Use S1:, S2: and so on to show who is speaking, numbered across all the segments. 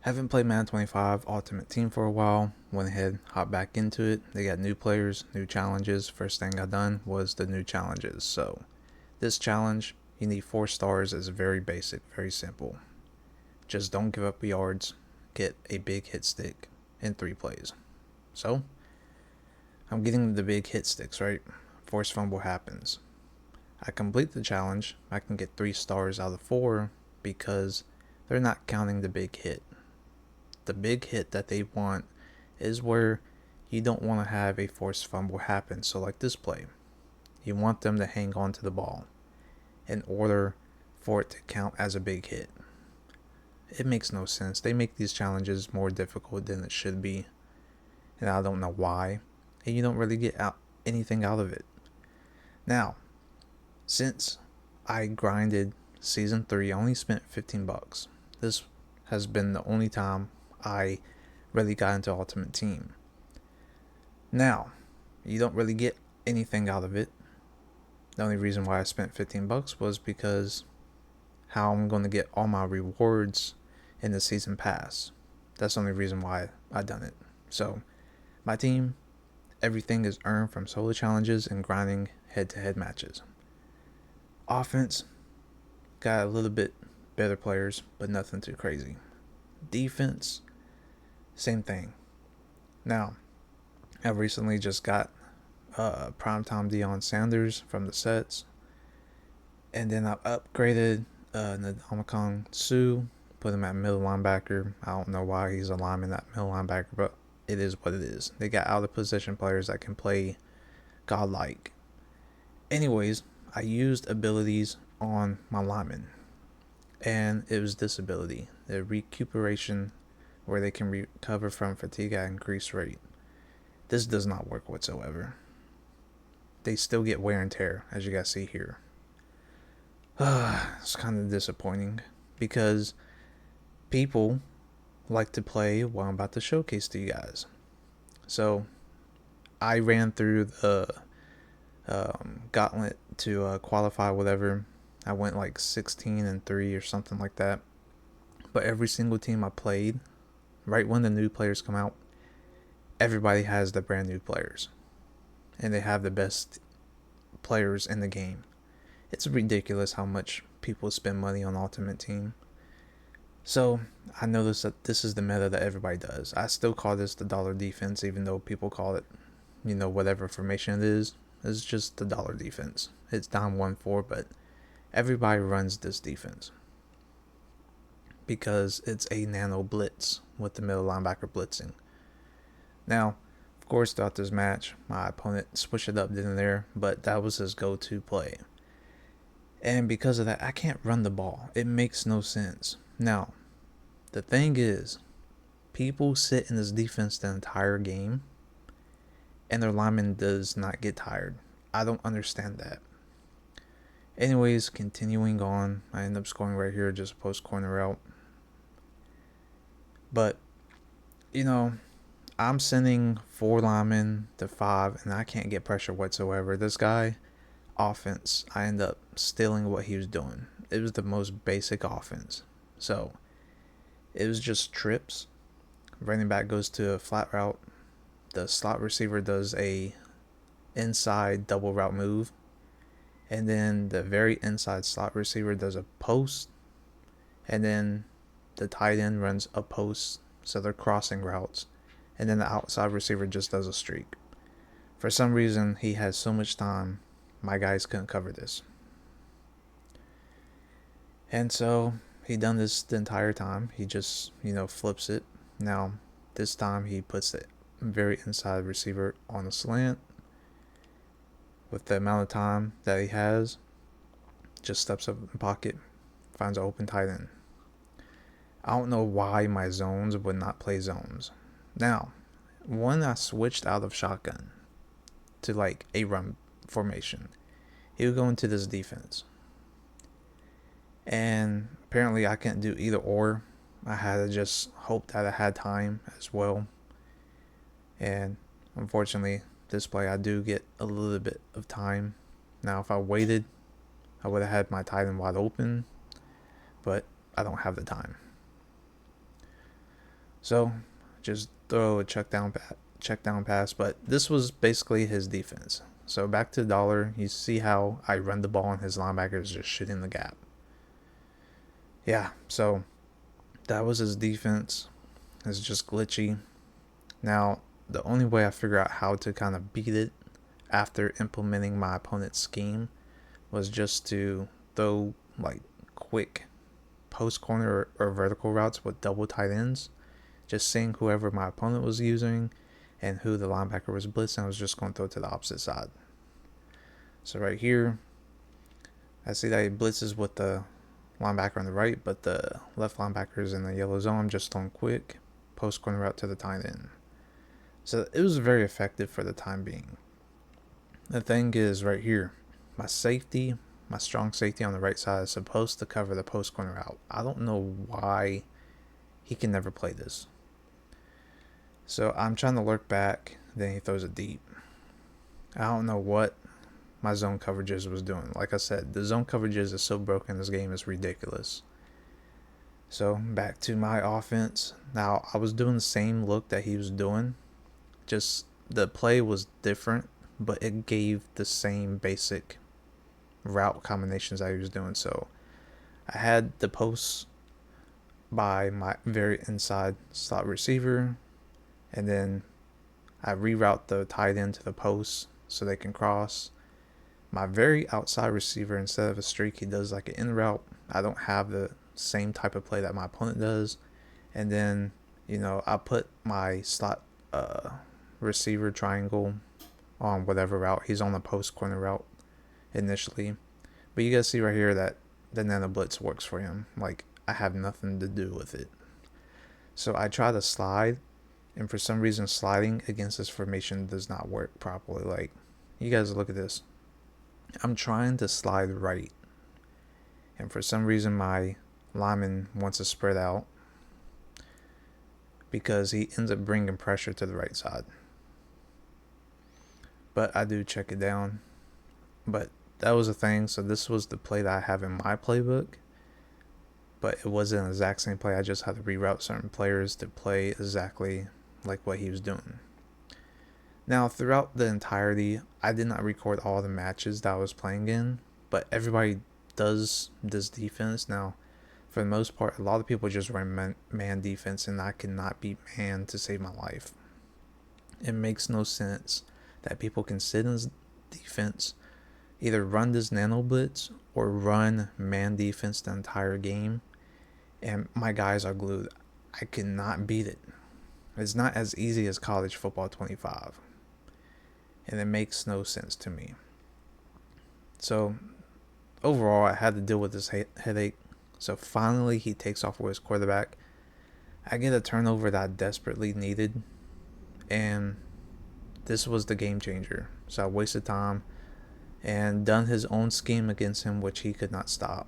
S1: Haven't played Madden 25 Ultimate Team for a while. Went ahead, hopped back into it. They got new players, new challenges. First thing I done was the new challenges. So this challenge, you need 4 stars. Is very basic, very simple. Just don't give up yards. Get a big hit stick in 3 plays. So I'm getting the big hit sticks, right? Force fumble happens. I complete the challenge. I can get 3 stars out of 4 because they're not counting the big hit. The big hit that they want is where you don't want to have a forced fumble happen. So like this play, you want them to hang on to the ball in order for it to count as a big hit. It makes no sense. They make these challenges more difficult than it should be, and I don't know why, and you don't really get anything out of it. Now, since I grinded season 3, I only spent $15. This has been the only time I really got into Ultimate Team. Now, you don't really get anything out of it. The only reason why I spent $15 was because how I'm going to get all my rewards in the season pass. That's the only reason why I done it. So, my team, everything is earned from solo challenges and grinding head-to-head matches. Offense, got a little bit better players, but nothing too crazy. Defense, same thing. Now, I recently just got primetime Deion Sanders from the sets, and then I upgraded Ndamukong Suh, put him at middle linebacker. I don't know why he's a lineman at middle linebacker, but it is what it is. They got out of position players that can play godlike. Anyways, I used abilities on my linemen, and it was this ability, the recuperation, where they can recover from fatigue at increased rate. This does not work whatsoever. They still get wear and tear, as you guys see here. It's kind of disappointing because people like to play what I'm about to showcase to you guys. So I ran through the gauntlet to qualify whatever. I went like 16-3 or something like that. But every single team I played, right when the new players come out, everybody has the brand new players. And they have the best players in the game. It's ridiculous how much people spend money on Ultimate Team. So I noticed that this is the meta that everybody does. I still call this the dollar defense, even though people call it, whatever formation it is. It's just the dollar defense. It's down 1-4, but everybody runs this defense because it's a Nano Blitz with the middle linebacker blitzing. Now, of course, throughout this match, my opponent switched it up in there, but that was his go-to play. And because of that, I can't run the ball. It makes no sense. Now, the thing is, people sit in this defense the entire game, and their lineman does not get tired. I don't understand that. Anyways, continuing on, I end up scoring right here, just post corner route. But, I'm sending 4 linemen to 5, and I can't get pressure whatsoever. This guy, offense, I end up stealing what he was doing. It was the most basic offense. So, it was just trips. Running back goes to a flat route. The slot receiver does a inside double route move. And then the very inside slot receiver does a post. And then the tight end runs a post. So they're crossing routes. And then the outside receiver just does a streak. For some reason, he has so much time, my guys couldn't cover this. And so he done this the entire time. He just, flips it. Now, this time he puts the very inside receiver on a slant. With the amount of time that he has, just steps up in the pocket, finds an open tight end. I don't know why my zones would not play zones. Now, when I switched out of shotgun to like a run formation, he would go into this defense. And apparently I couldn't do either or. I had to just hope that I had time as well. And unfortunately, this play I do get a little bit of time. Now if I waited, I would have had my tight end wide open. But I don't have the time. So just throw a check down pass, but this was basically his defense. So back to the dollar, you see how I run the ball and his linebacker is just shooting the gap. Yeah, so that was his defense. It's just glitchy. Now, the only way I figure out how to kind of beat it after implementing my opponent's scheme was just to throw like quick post corner or vertical routes with double tight ends. Just seeing whoever my opponent was using and who the linebacker was blitzing, I was just going to throw it to the opposite side. So right here, I see that he blitzes with the linebacker on the right, but the left linebacker is in the yellow zone. I'm just throwing quick post corner route to the tight end. So it was very effective for the time being. The thing is right here, my strong safety on the right side is supposed to cover the post corner route. I don't know why he can never play this. So I'm trying to lurk back, then he throws it deep. I don't know what my zone coverages was doing. Like I said, the zone coverages is so broken in this game, it's ridiculous. So back to my offense. Now I was doing the same look that he was doing, just the play was different, but it gave the same basic route combinations that he was doing. So I had the posts by my very inside slot receiver, and then I reroute the tight end to the post so they can cross. My very outside receiver, instead of a streak, he does like an in route. I don't have the same type of play that my opponent does. And then, I put my slot receiver triangle on whatever route. He's on the post corner route initially. But you guys see right here that the Nano Blitz works for him. Like, I have nothing to do with it. So I try to slide, and for some reason sliding against this formation does not work properly. Like, you guys look at this. I'm trying to slide right, and for some reason my lineman wants to spread out because he ends up bringing pressure to the right side. But I do check it down. But that was the thing. So this was the play that I have in my playbook. But it wasn't the exact same play. I just had to reroute certain players to play exactly like what he was doing. Now, throughout the entirety, I did not record all the matches that I was playing in. But everybody does this defense. Now, for the most part, a lot of people just run man defense, and I cannot beat man to save my life. It makes no sense that people can sit in defense, either run this Nano Blitz or run man defense the entire game, and my guys are glued. I cannot beat it. It's not as easy as college football 25, and it makes no sense to me. So overall, I had to deal with this headache. So finally, he takes off with his quarterback. I get a turnover that I desperately needed, and this was the game changer. So I wasted time and done his own scheme against him, which he could not stop.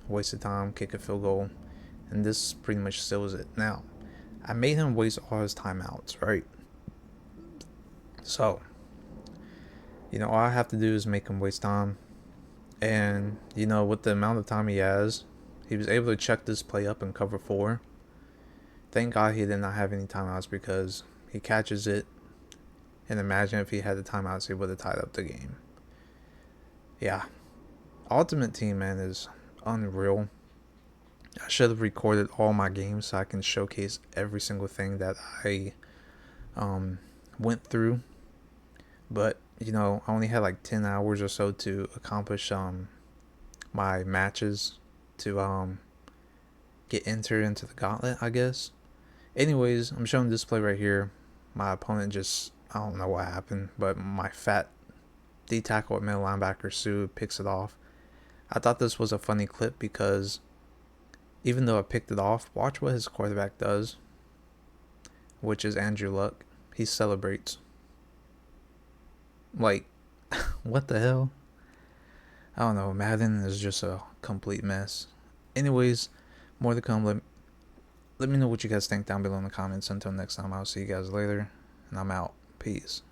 S1: Wasted time, kick a field goal, and this pretty much seals it. Now, I made him waste all his timeouts, right? So, all I have to do is make him waste time. And, with the amount of time he has, he was able to check this play up and cover 4. Thank God he did not have any timeouts, because he catches it. And imagine if he had the timeouts, he would have tied up the game. Yeah. Ultimate Team, man, is unreal. I should have recorded all my games so I can showcase every single thing that I went through. But, I only had like 10 hours or so to accomplish my matches to get entered into the gauntlet, I guess. Anyways, I'm showing this play right here. My opponent just, I don't know what happened, but my fat D-tackle at middle linebacker, Sue, picks it off. I thought this was a funny clip because even though I picked it off, watch what his quarterback does, which is Andrew Luck. He celebrates. Like, what the hell? I don't know. Madden is just a complete mess. Anyways, more to come. Let me know what you guys think down below in the comments. Until next time, I'll see you guys later, and I'm out. Peace.